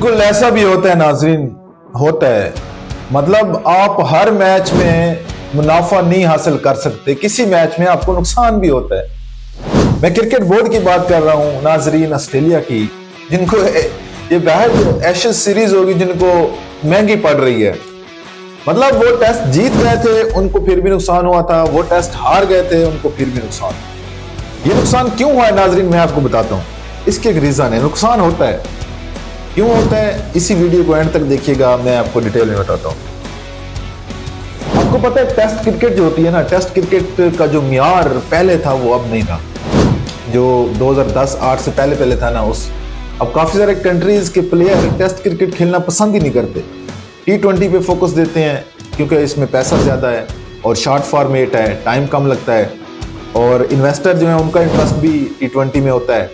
बिल्कुल ऐसा भी होता है नाजरीन, होता है। मतलब आप हर मैच में मुनाफा नहीं हासिल कर सकते, किसी मैच में आपको नुकसान भी होता है। मैं क्रिकेट बोर्ड की बात कर रहा हूं नाजरीन, ऑस्ट्रेलिया की, जिनको ये बेहद एशेज सीरीज होगी जिनको महंगी पड़ रही है। मतलब वो टेस्ट जीत गए थे, उनको फिर भी नुकसान हुआ था, वो टेस्ट हार गए थे, उनको फिर भी नुकसान। ये नुकसान क्यों हुआ है नाजरीन, मैं आपको बताता हूं। इसके एक रीजन है, नुकसान होता है, क्यों होता है, इसी वीडियो को एंड तक देखिएगा, मैं आपको डिटेल में बताता हूं। आपको पता है टेस्ट क्रिकेट जो होती है ना, टेस्ट क्रिकेट का जो म्यार पहले था वो अब नहीं रहा। जो 2010-8 से पहले था ना, उस अब काफी सारे कंट्रीज के प्लेयर टेस्ट क्रिकेट खेलना पसंद ही नहीं करते, T20 पे फोकस देते हैं क्योंकि इसमें पैसा ज्यादा है और शॉर्ट फॉर्मेट है, टाइम कम लगता है, और इन्वेस्टर जो है उनका इंटरेस्ट भी T20 में होता है,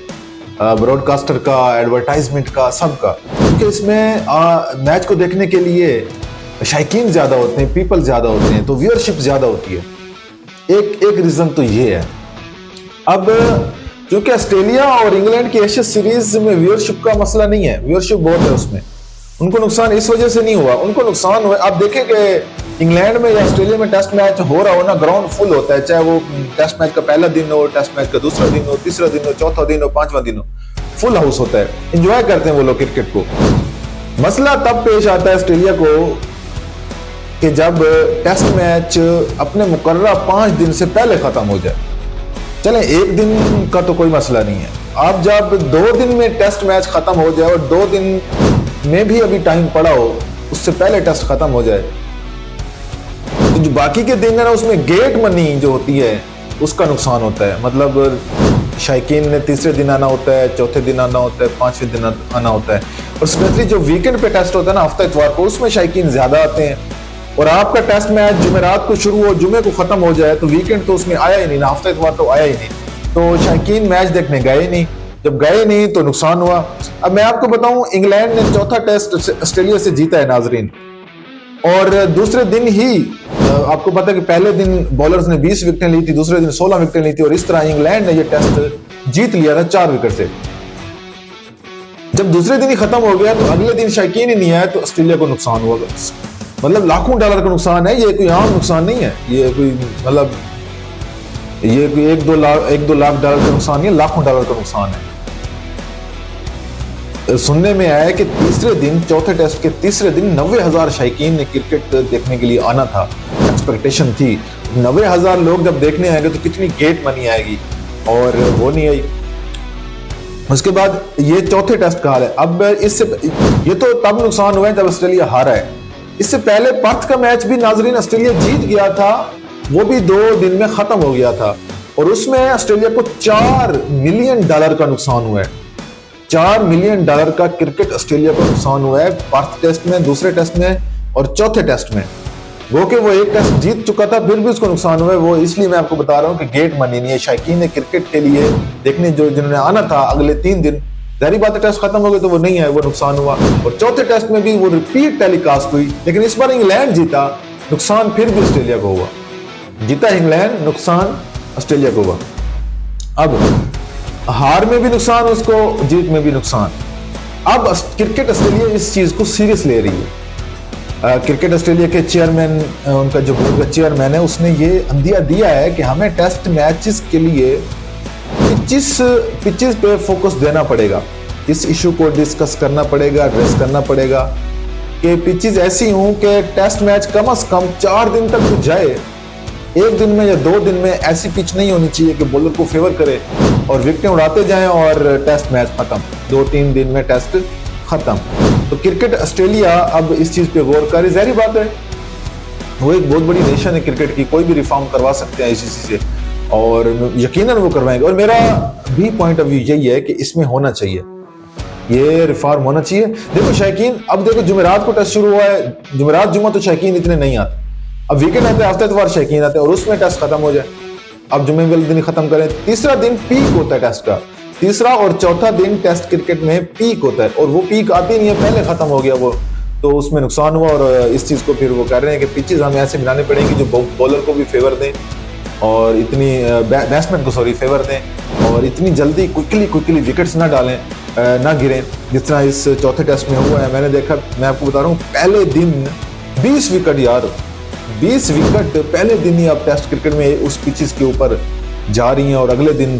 ब्रॉडकास्टर का, एडवर्टाइजमेंट का, सबका, क्योंकि इसमें मैच को देखने के लिए शायकीन ज्यादा होते हैं, पीपल ज्यादा होते हैं, तो व्यूअरशिप ज्यादा होती है। एक रीजन तो ये है। अब क्योंकि ऑस्ट्रेलिया और इंग्लैंड की एशेज सीरीज में व्यूअरशिप का मसला नहीं है, व्यूअरशिप बहुत है उसमें, उनको नुकसान इस वजह से नहीं हुआ, उनको नुकसान हुआ। आप देखें कि इंग्लैंड में या ऑस्ट्रेलिया में टेस्ट मैच हो रहा हो ना, ग्राउंड फुल होता है, चाहे वो टेस्ट मैच का पहला दिन हो, टेस्ट मैच का दूसरा दिन हो, तीसरा दिन हो, चौथा दिन हो, पांचवा दिन हो, फुल हाउस होता है, एंजॉय करते हैं वो लोग क्रिकेट को। मसला तब पेश आता है ऑस्ट्रेलिया को कि जब टेस्ट मैच अपने मुकर्रर 5 दिन से पहले खत्म हो जाए। चले एक दिन का तो कोई मसला नहीं है, आप जब 2 दिन में टेस्ट मैच खत्म हो जाए और 2 दिन में भी अभी टाइम पड़ा हो, उससे पहले टेस्ट खत्म हो जाए, तो जो बाकी के दिन है ना, उसमें गेट मनी जो होती है उसका नुकसान होता है। मतलब शायकीन ने तीसरे दिन आना होता है, चौथे दिन आना होता है, 5वें दिन आना होता है, और स्पेशली जो वीकेंड पे टेस्ट होता है ना, हफ्ता इतवार को, उसमें शायकीन ज्यादा आते हैं। और आपका टेस्ट मैच जुमेरात को शुरू हो, जुमे को खत्म हो जाए, तो वीकेंड तो उसमें आया ही नहीं ना, हफ्ता इतवार तो आया ही नहीं, तो शायकीन मैच देखने गए नहीं, जब गए नहीं तो नुकसान हुआ। अब मैं आपको बताऊं, इंग्लैंड ने चौथा टेस्ट ऑस्ट्रेलिया से जीता है नाजरीन, और दूसरे दिन ही आपको पता है कि पहले दिन बॉलर्स ने 20 विकेटें ली थी, दूसरे दिन 16 विकेटें ली थी, और इस तरह इंग्लैंड ने यह टेस्ट जीत लिया था 4 विकेट से। जब दूसरे दिन ही खत्म हो गया तो अगले दिन शायकीन ही नहीं आया, तो ऑस्ट्रेलिया को नुकसान हुआ। मतलब लाखों डॉलर का नुकसान है, ये कोई आम नुकसान नहीं है, ये कोई मतलब ये कोई 1-2 लाख डॉलर का नुकसान नहीं है, लाखों डॉलर का नुकसान है। सुनने में आया कि तीसरे दिन, चौथे टेस्ट के तीसरे दिन 90,000 शायकीन ने क्रिकेट देखने के लिए आना था, एक्सपेक्टेशन थी 90,000 लोग जब देखने आएंगे तो कितनी गेट मनी आएगी, और वो नहीं आई। उसके बाद ये चौथे टेस्ट का हाल है। अब इससे ये तो तब नुकसान हुआ है जब ऑस्ट्रेलिया हारा है, इससे पहले पर्थ का मैच भी नाजरीन ऑस्ट्रेलिया जीत गया था, वो भी 2 दिन में खत्म हो गया था, और उसमें ऑस्ट्रेलिया को $4 मिलियन का नुकसान हुआ है। $4 मिलियन का क्रिकेट ऑस्ट्रेलिया को नुकसान हुआ है, पर्थ टेस्ट में, दूसरे टेस्ट में और चौथे टेस्ट में। वो कि वो एक टेस्ट जीत चुका था, फिर भी उसको नुकसान हुआ है। वो इसलिए मैं आपको बता रहा हूँ कि गेट मनी नहीं है। शायकीन ने क्रिकेट के लिए देखने जिन्होंने आना था अगले 3 दिन, जाहिर बात है टेस्ट खत्म हो गए तो वो नहीं है, वो नुकसान हुआ। और चौथे टेस्ट में भी वो रिपीट टेलीकास्ट हुई, लेकिन इस बार इंग्लैंड जीता, नुकसान फिर भी ऑस्ट्रेलिया को हुआ। जीता इंग्लैंड, नुकसान ऑस्ट्रेलिया को हुआ। अब हार में भी नुकसान उसको, जीत में भी नुकसान। अब क्रिकेट ऑस्ट्रेलिया इस चीज को सीरियस ले रही है। क्रिकेट ऑस्ट्रेलिया के चेयरमैन, उनका जो बोर्ड का चेयरमैन है, उसने ये अंदिया दिया है कि हमें टेस्ट मैचेस के लिए पिचेस पे फोकस देना पड़ेगा, इस इशू को डिस्कस करना पड़ेगा, एड्रेस करना पड़ेगा कि पिचेस ऐसी हों कि टेस्ट मैच कम से कम 4 दिन तक तो जाए, 1 दिन में या 2 दिन में ऐसी पिच नहीं होनी चाहिए कि बॉलर को फेवर करे और विकेटें उड़ाते जाएं और टेस्ट मैच खत्म, 2-3 दिन में टेस्ट खत्म। तो क्रिकेट ऑस्ट्रेलिया अब इस चीज पे गौर करे, जाहिर बात है वो एक बहुत बड़ी नेशन है क्रिकेट की, कोई भी रिफॉर्म करवा सकते हैं ICC से, और यकीनन वो करवाएंगे। और मेरा भी पॉइंट ऑफ व्यू यही है कि इसमें होना चाहिए, ये रिफॉर्म होना चाहिए। देखो शायकीन, अब देखो जुमेरात को टेस्ट शुरू हुआ है, जुमेरात जुम्मा तो शायकीन इतने नहीं आते, अब वीकेंड आते हैं, हफ्ते इतवार शायकीन आते हैं, और उसमें टेस्ट खत्म हो जाए। अब जुम्मे वाले दिन खत्म करें, तीसरा दिन पीक होता है टेस्ट का, तीसरा और चौथा दिन टेस्ट क्रिकेट में पीक होता है, और वो पीक आती नहीं है, पहले खत्म हो गया वो, तो उसमें नुकसान हुआ। और इस चीज को फिर वो कह रहे हैं कि पिचेस हमें ऐसे बनाने पड़ेंगे जो बॉलर को भी फेवर दें, और इतनी बैट्समैन को फेवर दें, और इतनी जल्दी क्विकली विकेट्स ना डालें। ना गिरें, जिस तरह इस चौथे टेस्ट में हुआ है। मैंने देखा, मैं आपको बता रहा हूँ, पहले दिन 20 विकेट यार, 20 विकेट पहले दिन ही आप टेस्ट क्रिकेट में उस पिचेस के ऊपर जा रही हैं और अगले दिन